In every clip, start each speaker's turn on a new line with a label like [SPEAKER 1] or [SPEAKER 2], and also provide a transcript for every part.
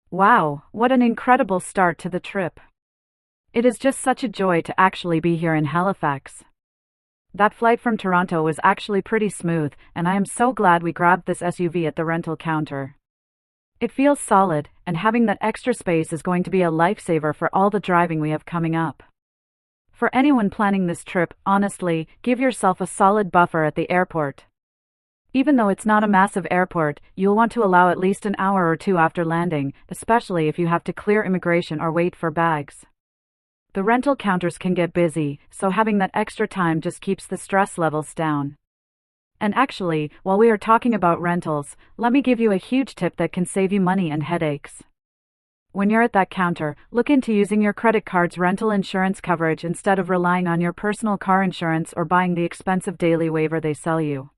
[SPEAKER 1] Wow, what an incredible start to the trip. It is just such a joy to actually be here in Halifax. That flight from Toronto was actually pretty smooth, and I am so glad we grabbed this SUV at the rental counter. It feels solid, and having that extra space is going to be a lifesaver for all the driving we have coming up. For anyone planning this trip, honestly, give yourself a solid buffer at the airport. Even though it's not a massive airport, you'll want to allow at least an hour or two after landing, especially if you have to clear immigration or wait for bags. The rental counters can get busy, so having that extra time just keeps the stress levels down. And actually, while we are talking about rentals, let me give you a huge tip that can save you money and headaches. When you're at that counter, look into using your credit card's rental insurance coverage instead of relying on your personal car insurance or buying the expensive daily waiver they sell you.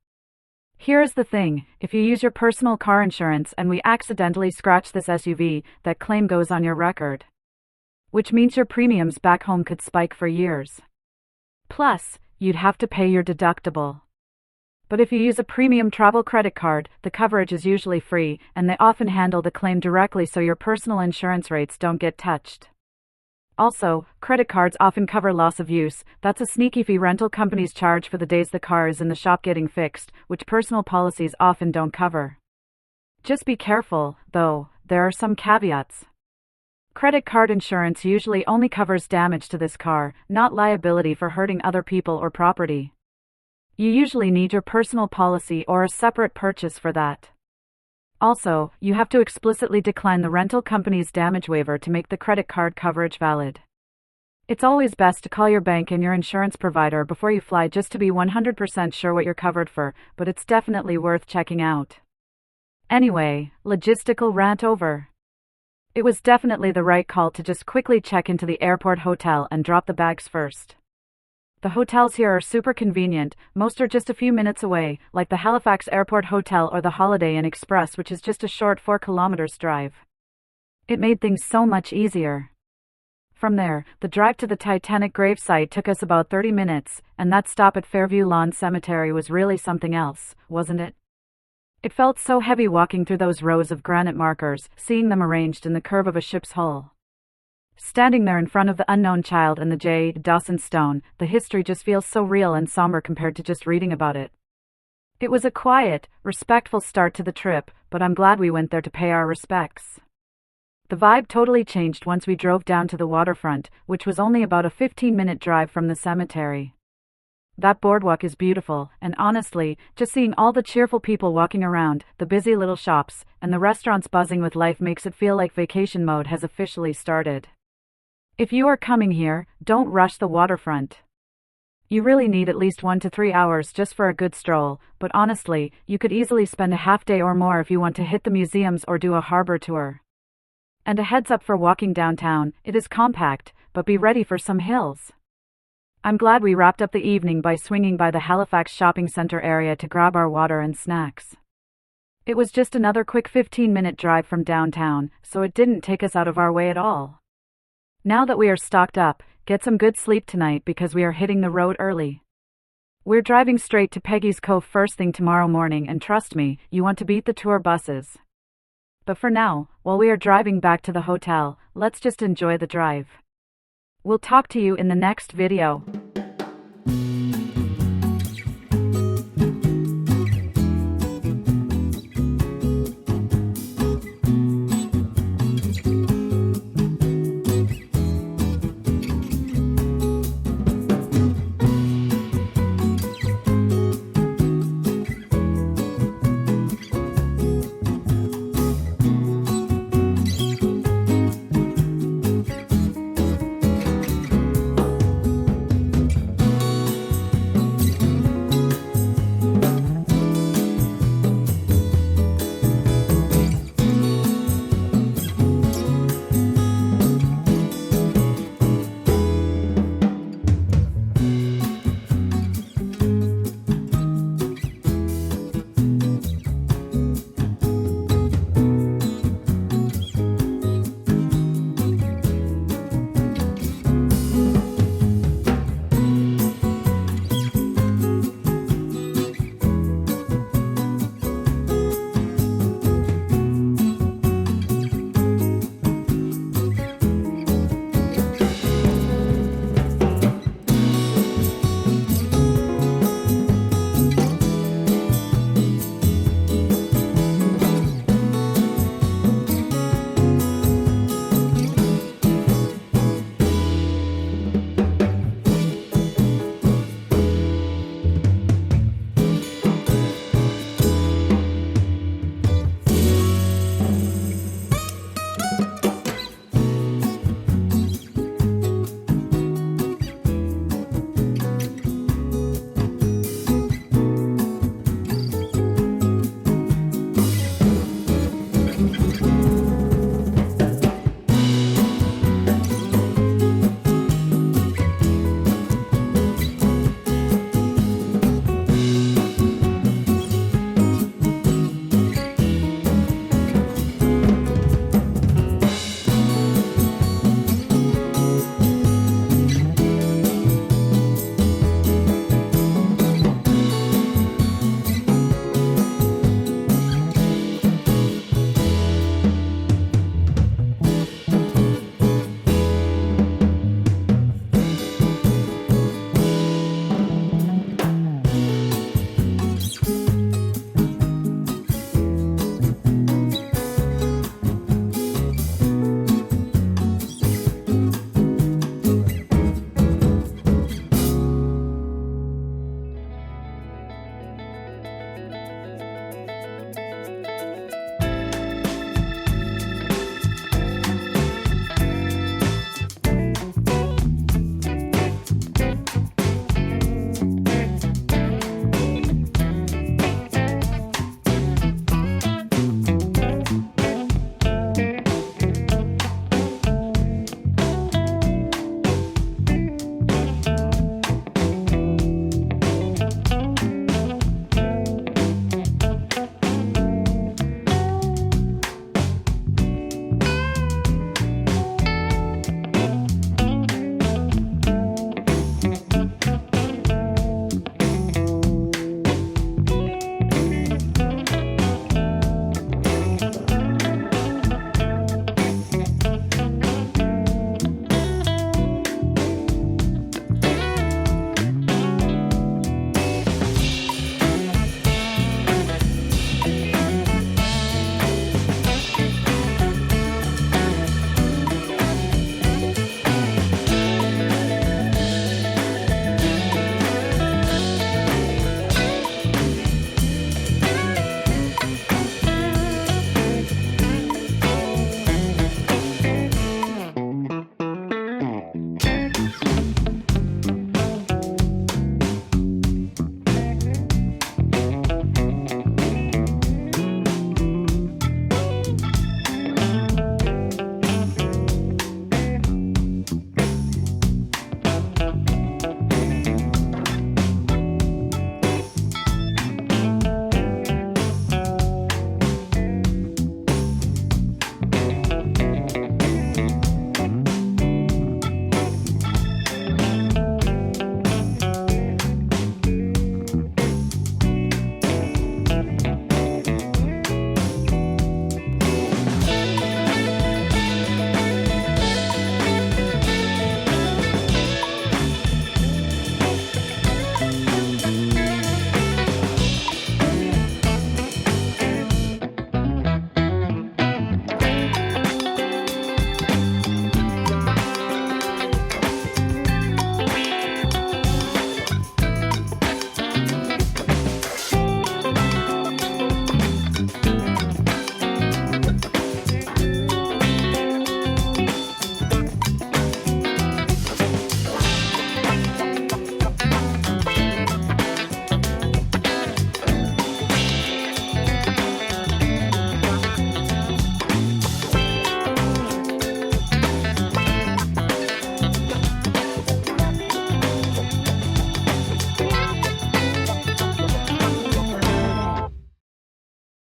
[SPEAKER 1] Here's the thing, if you use your personal car insurance and we accidentally scratch this SUV, that claim goes on your record. Which means your premiums back home could spike for years. Plus, you'd have to pay your deductible. But if you use a premium travel credit card, the coverage is usually free, and they often handle the claim directly so your personal insurance rates don't get touched. Also, credit cards often cover loss of use. That's a sneaky fee rental companies charge for the days the car is in the shop getting fixed, which personal policies often don't cover. Just be careful, though, there are some caveats. Credit card insurance usually only covers damage to this car, not liability for hurting other people or property. You usually need your personal policy or a separate purchase for that. Also, you have to explicitly decline the rental company's damage waiver to make the credit card coverage valid. It's always best to call your bank and your insurance provider before you fly just to be 100% sure what you're covered for, but it's definitely worth checking out. Anyway, logistical rant over. It was definitely the right call to just quickly check into the airport hotel and drop the bags first. The hotels here are super convenient, most are just a few minutes away, like the Halifax Airport Hotel or the Holiday Inn Express, which is just a short 4 kilometers drive. It made things so much easier. From there, the drive to the Titanic Graves site took us about 30 minutes, and that stop at Fairview Lawn Cemetery was really something else, wasn't it? It felt so heavy walking through those rows of granite markers, seeing them arranged in the curve of a ship's hull. Standing there in front of the unknown child and the J. Dawson stone, the history just feels so real and somber compared to just reading about it. It was a quiet, respectful start to the trip, but I'm glad we went there to pay our respects. The vibe totally changed once we drove down to the waterfront, which was only about a 15-minute drive from the cemetery. That boardwalk is beautiful, and honestly, just seeing all the cheerful people walking around, the busy little shops, and the restaurants buzzing with life makes it feel like vacation mode has officially started. If you are coming here, don't rush the waterfront. You really need at least 1 to 3 hours just for a good stroll, but honestly, you could easily spend a half day or more if you want to hit the museums or do a harbor tour. And a heads up for walking downtown, it is compact, but be ready for some hills. I'm glad we wrapped up the evening by swinging by the Halifax shopping center area to grab our water and snacks. It was just another quick 15-minute drive from downtown, so it didn't take us out of our way at all. Now that we are stocked up, get some good sleep tonight because we are hitting the road early. We're driving straight to Peggy's Cove first thing tomorrow morning, and trust me, you want to beat the tour buses. But for now, while we are driving back to the hotel, let's just enjoy the drive. We'll talk to you in the next video.